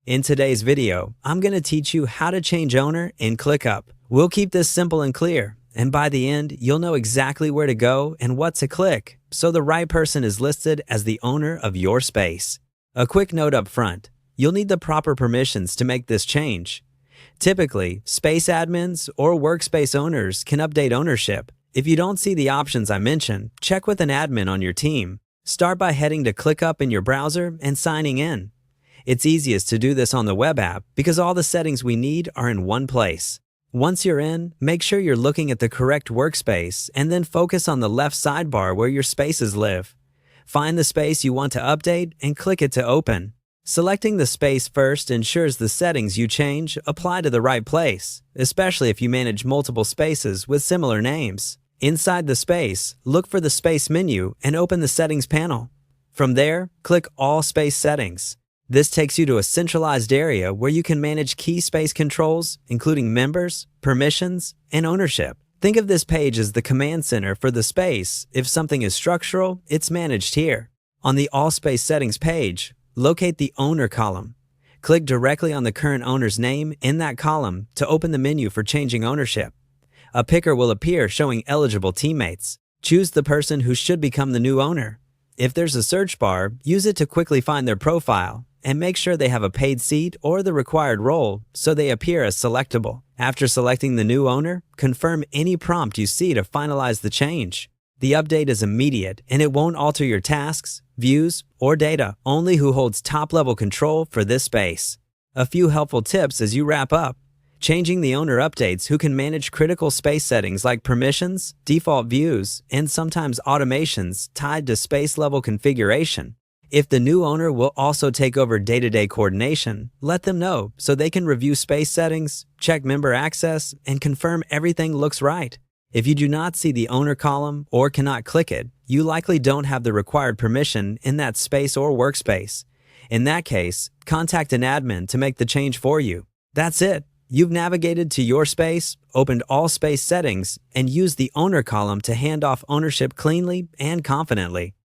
In today's video, I'm going to teach you how to change owner in ClickUp. We'll keep this simple and clear, and by the end, you'll know exactly where to go and what to click, so the right person is listed as the owner of your space. A quick note up front, you'll need the proper permissions to make this change. Typically, space admins or workspace owners can update ownership. If you don't see the options I mentioned, check with an admin on your team. Start by heading to ClickUp in your browser and signing in. It's easiest to do this on the web app because all the settings we need are in one place. Once you're in, make sure you're looking at the correct workspace and then focus on the left sidebar where your spaces live. Find the space you want to update and click it to open. Selecting the space first ensures the settings you change apply to the right place, especially if you manage multiple spaces with similar names. Inside the space, look for the Space menu and open the Settings panel. From there, click All Space Settings. This takes you to a centralized area where you can manage key space controls, including members, permissions, and ownership. Think of this page as the command center for the space. If something is structural, it's managed here. On the All Space Settings page, locate the Owner column. Click directly on the current owner's name in that column to open the menu for changing ownership. A picker will appear showing eligible teammates. Choose the person who should become the new owner. If there's a search bar, use it to quickly find their profile, and make sure they have a paid seat or the required role so they appear as selectable. After selecting the new owner, confirm any prompt you see to finalize the change. The update is immediate and it won't alter your tasks, views, or data. Only who holds top-level control for this space. A few helpful tips as you wrap up. Changing the owner updates who can manage critical space settings like permissions, default views, and sometimes automations tied to space-level configuration. If the new owner will also take over day-to-day coordination, let them know so they can review space settings, check member access, and confirm everything looks right. If you do not see the owner column or cannot click it, you likely don't have the required permission in that space or workspace. In that case, contact an admin to make the change for you. That's it. You've navigated to your space, opened all space settings, and used the owner column to hand off ownership cleanly and confidently.